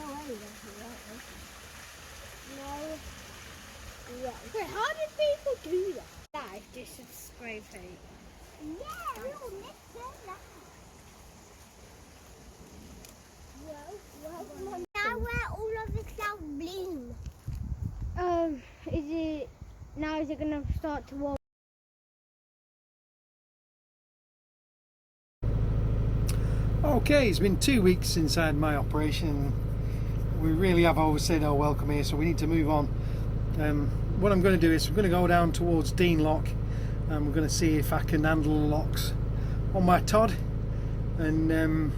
No. Wait, how did people do that? Like, just subscribe to it. Yeah, we'll miss that. Well, now where all of the clouds bloom. Is it gonna start to warm? Okay, it's been 2 weeks since I had my operation. We really have overstayed our welcome here, so we need to move on. What I'm going to do is I'm going to go down towards Dean Lock and we're going to see if I can handle the locks on my Todd, and then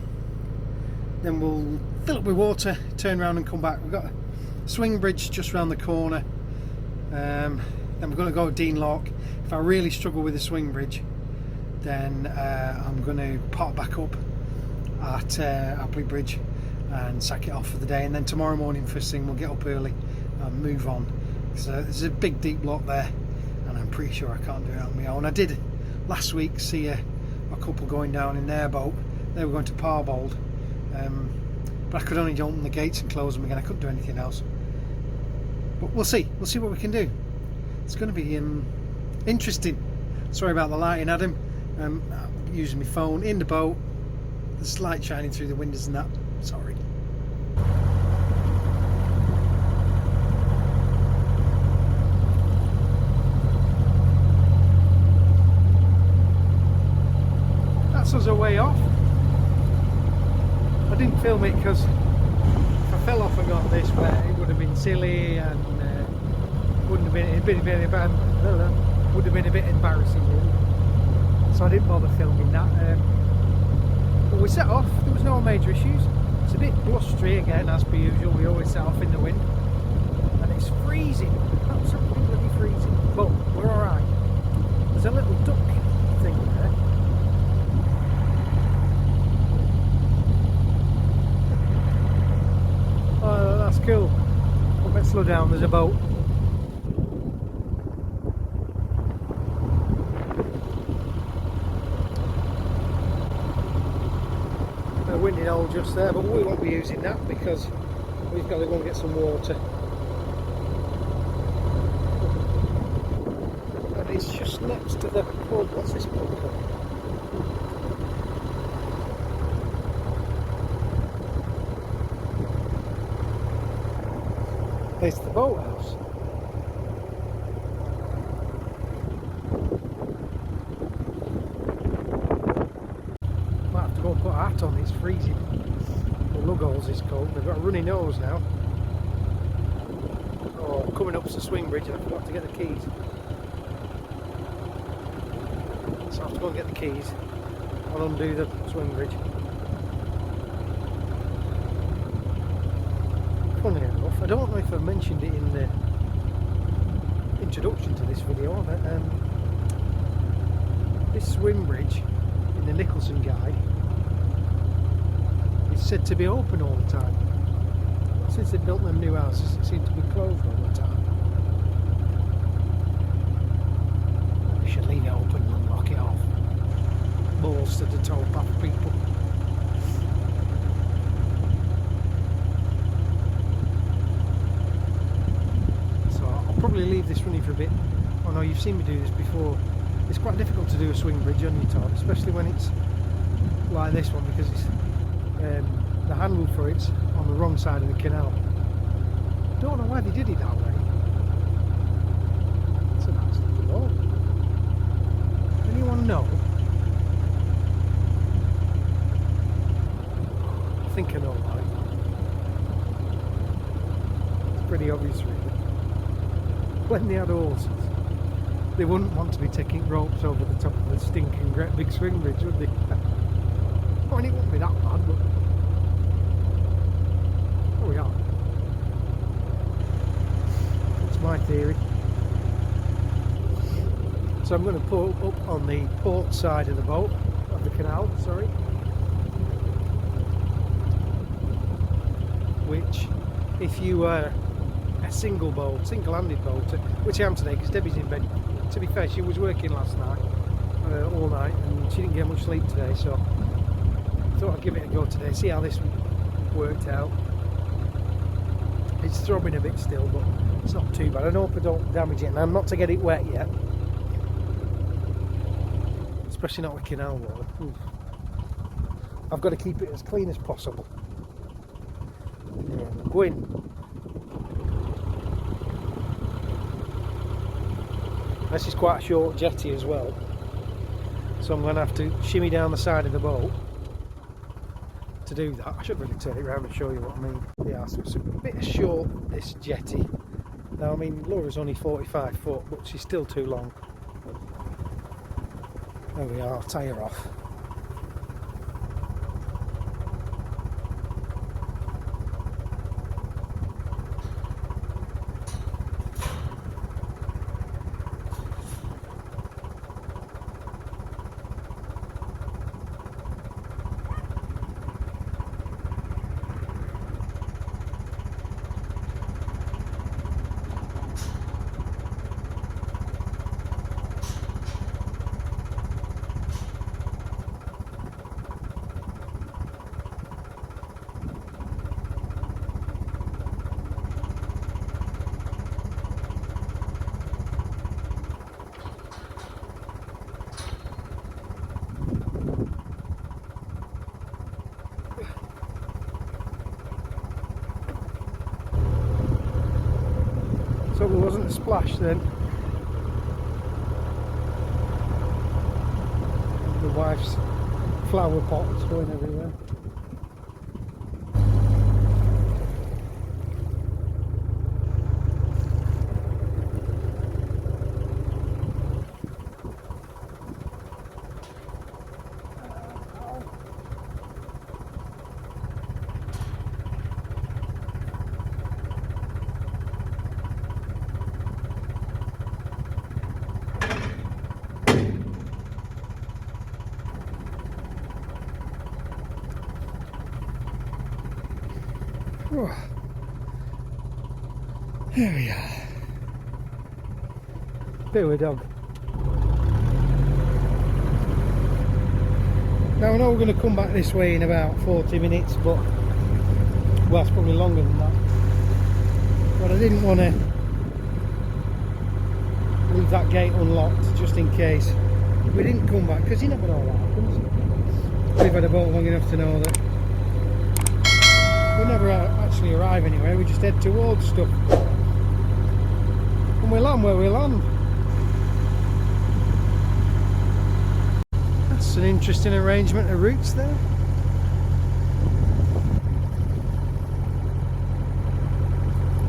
we'll fill up with water, turn around and come back. We've got a swing bridge just around the corner, then we're going to go to Dean Lock. If I really struggle with the swing bridge, then I'm going to pop back up at Appley Bridge and sack it off for the day, and then tomorrow morning first thing we'll get up early and move on. So there's a big deep lock there and I'm pretty sure I can't do it on my own. I did last week see a couple going down in their boat. They were going to Parbold, but I could only open the gates and close them again. I couldn't do anything else, but we'll see what we can do. It's going to be interesting. Sorry about the lighting, Adam. I'm using my phone in the boat. There's light shining through the windows and that. Sorry. That's us a way off. I didn't film it because if I fell off and got this way, it would have been silly and wouldn't have been. Would have been a bit embarrassing, really. So I didn't bother filming that. But we set off. There was no major issues. It's a bit blustery again, as per usual. We always set off in the wind, and it's freezing, absolutely freezing. But we're all right. There's a little duck thing there. Oh, that's cool. Let's slow down. There's a boat. A winding hole just there, but we won't be using that because we've got to go and get some water. And it's just next to the pub. What's this pub called? It's the boathouse. Might have to go and put a hat on, it's freezing. The lug holes is cold. They've got a runny nose now. Oh, coming up to the swing bridge and I forgot to get the keys. So I have to go and get the keys and undo the swing bridge. Funny enough, I don't know if I mentioned it in the introduction to this video, but this swing bridge in the Nicholson Guide is said to be open all the time. Since they built them new houses, it seems to be closed all the time. They should leave it open and lock it off. Balls to the towpath people. Probably leave this running for a bit. I know you've seen me do this before. It's quite difficult to do a swing bridge on your Todd, especially when it's like this one, because it's the handle for it's on the wrong side of the canal. Don't know why they did it that way. It's a nice little boat. Anyone know? I think I know why. It's pretty obvious, really. When they had horses, they wouldn't want to be taking ropes over the top of the stinking great big swing bridge, would they? I mean, it wouldn't be that bad, but oh yeah. That's my theory. So I'm going to pull up on the port side of the boat, of the canal, sorry. Which, if you were a single-handed boat, which I am today because Debbie's in bed. To be fair, she was working last night, all night, and she didn't get much sleep today, so I thought I'd give it a go today, see how this worked out. It's throbbing a bit still, but it's not too bad. I hope I don't damage it, and I'm not to get it wet yet. Especially not with canal water. Oof. I've got to keep it as clean as possible. Yeah, go in. This is quite a short jetty as well, so I'm going to have to shimmy down the side of the boat to do that. I should really turn it around and show you what I mean. Yeah, so it's a bit short, this jetty. Now, I mean, Laura's only 45 foot, but she's still too long. There we are, tyre off. So there wasn't a splash then. The wife's flower pot is going everywhere. Oh, there we are. Bit of a dog. Now I know we're going to come back this way in about 40 minutes, but well, it's probably longer than that. But I didn't want to leave that gate unlocked just in case we didn't come back, because you never know what happens. We've had a boat long enough to know that we never actually arrive anywhere, we just head towards stuff. And we land where we land. That's an interesting arrangement of routes there.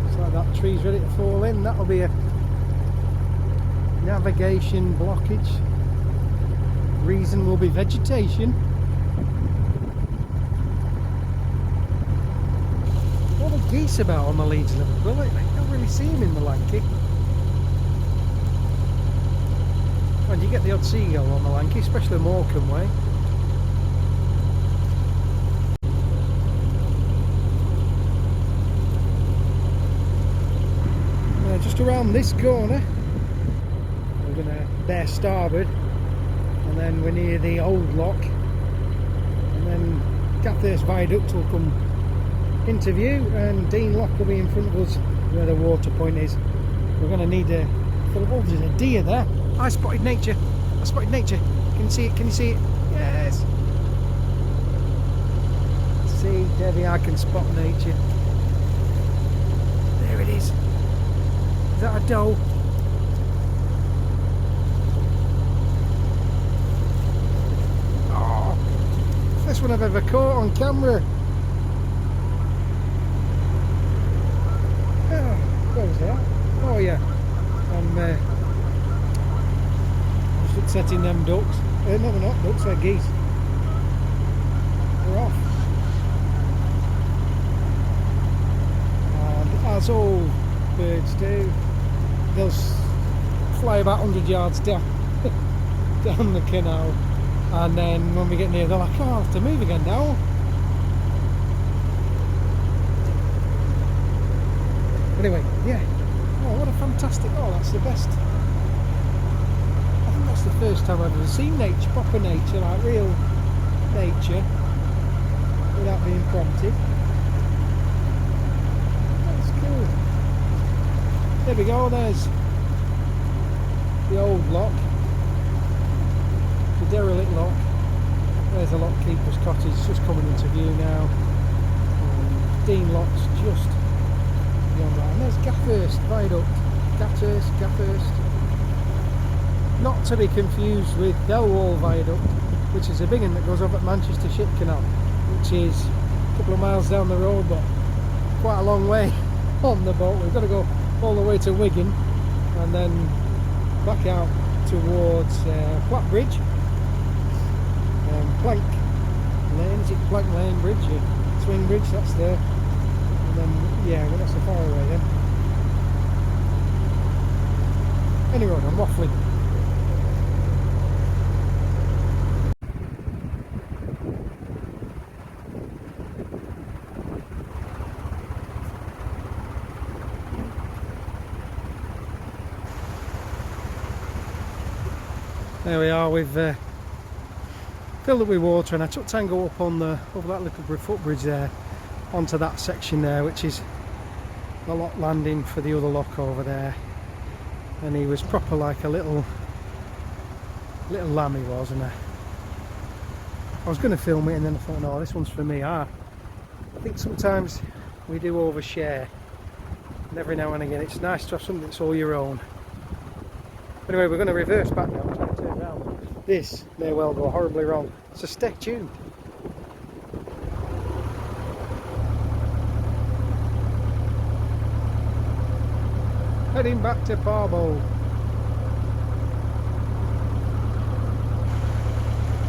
It's like that tree's ready to fall in. That'll be a navigation blockage. Reason will be vegetation. Geese about on the Leeds Liverpool, I don't really see them in the Lanky. And you get the odd seagull on the Lanky, especially Morecambe way. Just around this corner, we're going to bear starboard, and then we're near the old lock, and then Cathurst Viaduct will come into view, and Dean Lock will be in front of us where the water point is. We're going to need a... Oh, there's a deer there. I spotted nature. I spotted nature. Can you see it? Can you see it? Yes. See, Debbie, I can spot nature. There it is. Is that a doe? Oh, first one I've ever caught on camera. Where was that? Oh yeah, I'm just upsetting them ducks. No, they're not ducks, they're geese. They're off. And as all birds do, they'll fly about 100 yards down the canal, and then when we get near, they're like, oh, I'll have to move again now. Anyway, yeah. Oh, what a fantastic... Oh, that's the best. I think that's the first time I've ever seen nature, proper nature, like real nature, without being prompted. That's cool. There we go, there's the old lock, the derelict lock. There's a lockkeeper's cottage just coming into view now. Dean Lock's just beyond that. And there's Gathurst Viaduct. Gathurst. Not to be confused with Delwall Viaduct, which is a big one that goes up at Manchester Ship Canal, which is a couple of miles down the road, but quite a long way on the boat. We've got to go all the way to Wigan and then back out towards Appley Bridge, Plank Lane. Is it Plank Lane Bridge? Yeah. Swing Bridge, that's there. And then, yeah, we're not so far away then. Anyway, I'm waffling. There we are, we've filled up with water, and I took Tango up on over that little footbridge there onto that section there, which is the lock landing for the other lock over there. And he was proper like a little lamb, he was, and I was going to film it, and then I thought, no, this one's for me. I think sometimes we do overshare, and every now and again it's nice to have something that's all your own. Anyway, we're going to reverse back now, try to turn around. This may well go horribly wrong, so stay tuned. Heading back to Parbold.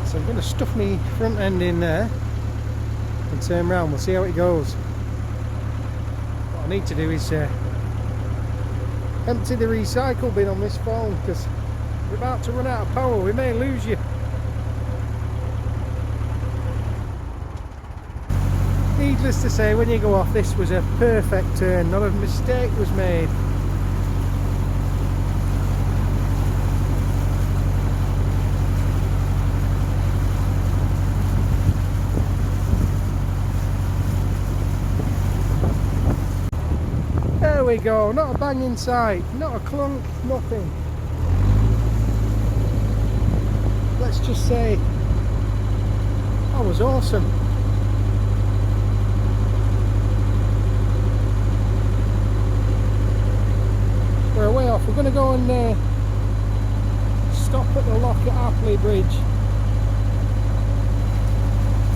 So I'm going to stuff my front end in there and turn around. We'll see how it goes. What I need to do is empty the recycle bin on this phone, because we're about to run out of power. We may lose you. Needless to say, when you go off, this was a perfect turn. Not a mistake was made. There we go, not a bang in sight, not a clunk, nothing. Let's just say that was awesome. We're away off. We're going to go and stop at the lock at Appley Bridge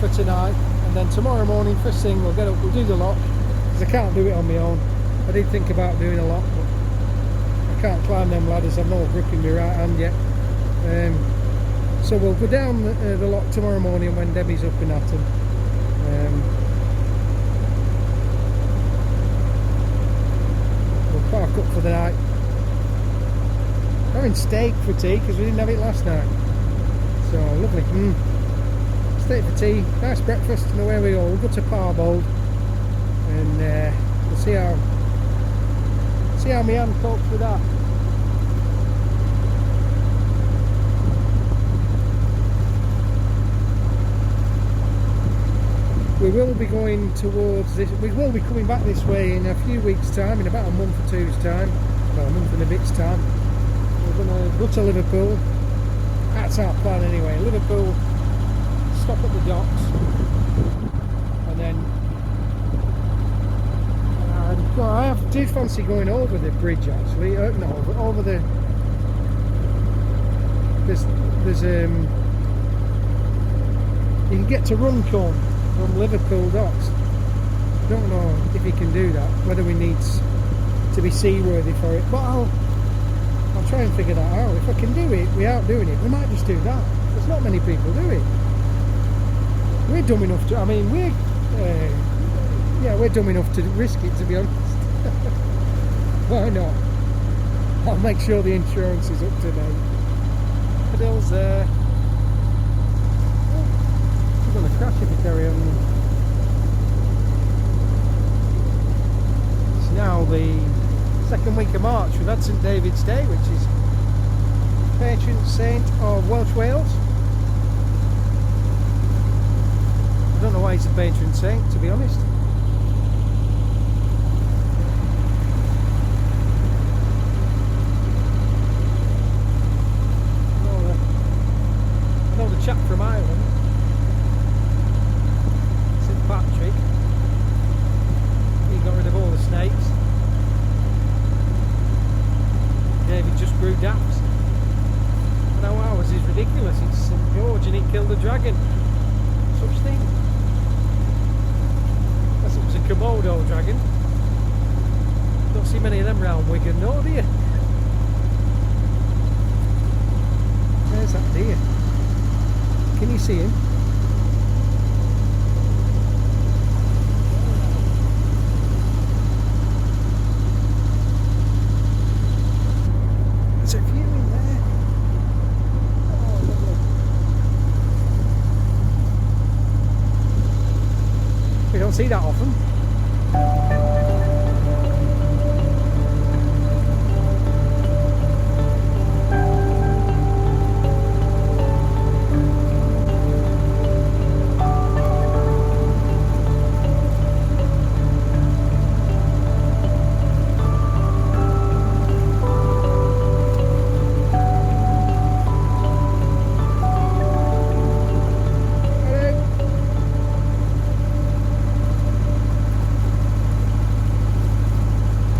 for tonight, and then tomorrow morning first thing we'll get up, we'll do the lock, because I can't do it on my own. I did think about doing a lot, but I can't climb them ladders. I've no grip in my right hand yet. So we'll go down the lock tomorrow morning when Debbie's up and at them. We'll park up for the night. Having steak for tea because we didn't have it last night. So lovely. Steak for tea, nice breakfast, and away we go. We'll go to Parbold and we'll see how my hand copes with that. We will be going towards this, we will be coming back this way in a few weeks' time, in about a month or two's time, well, a month and a bit's time. We're going to go to Liverpool. That's our plan anyway. Liverpool, stop at the docks, and then I did fancy going over the bridge actually. No, over the there's you can get to Runcorn from Liverpool docks. Don't know if you can do that, whether we need to be seaworthy for it, but I'll try and figure that out. If I can do it without doing it, we might just do that. There's not many people do it. We're dumb enough to, I mean, we're dumb enough to risk it, to be honest. Why not? I'll make sure the insurance is up to date. The bill's there. We're going to crash if we carry on. It's now the second week of March. We've had St David's Day, which is patron saint of Welsh Wales. I don't know why he's a patron saint, to be honest. dragon. Don't see many of them round Wigan, no, do you? There's that deer. Can you see him? There's a few in there. Oh, lovely. We don't see that often.